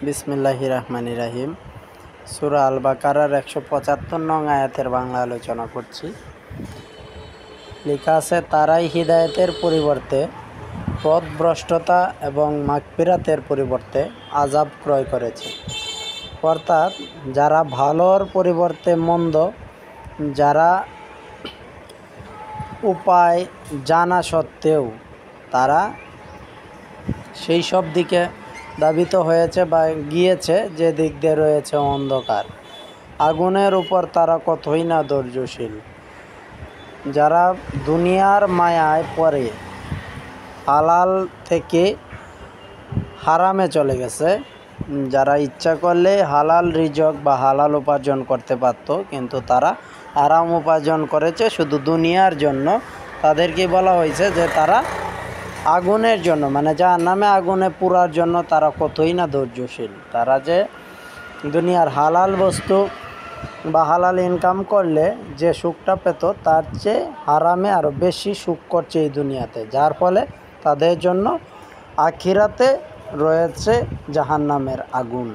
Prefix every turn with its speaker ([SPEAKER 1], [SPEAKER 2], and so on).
[SPEAKER 1] বিসমিল্লাহির রহমানির রহিম। সূরা আল বাকারার 175 নং আয়াতের বাংলা আলোচনা করছি। লেখা আছে, তারাই হিদায়াতের পরিবর্তে পথভ্রষ্টতা এবং মাগফিরাতের পরিবর্তে আযাব ক্রয় করেছে। অর্থাৎ যারা ভালোর পরিবর্তে মন্দ, যারা উপায় জানা সত্ত্বেও তারা সেই সব দিকে ধাবিত হয়েছে বা গিয়েছে যে দিক দিয়ে রয়েছে অন্ধকার, আগুনের উপর তারা কতই না ধৈর্যশীল। যারা দুনিয়ার মায়ায় পড়ে হালাল থেকে হারামে চলে গেছে, যারা ইচ্ছা করলে হালাল রিজক বা হালাল উপার্জন করতে পারত, কিন্তু তারা হারাম উপার্জন করেছে শুধু দুনিয়ার জন্য। তাদেরকে বলা হয়েছে যে তারা আগুনের জন্য, মানে জাহান্নামে আগুনে পোড়ার জন্য তারা কতই না ধৈর্যশীল। তারা যে দুনিয়ার হালাল বস্তু বা হালাল ইনকাম করলে যে সুখটা পেত, তার চেয়ে হারামে আরও বেশি সুখ করছে এই দুনিয়াতে, যার ফলে তাদের জন্য আখিরাতে রয়েছে জাহান্নামের আগুন।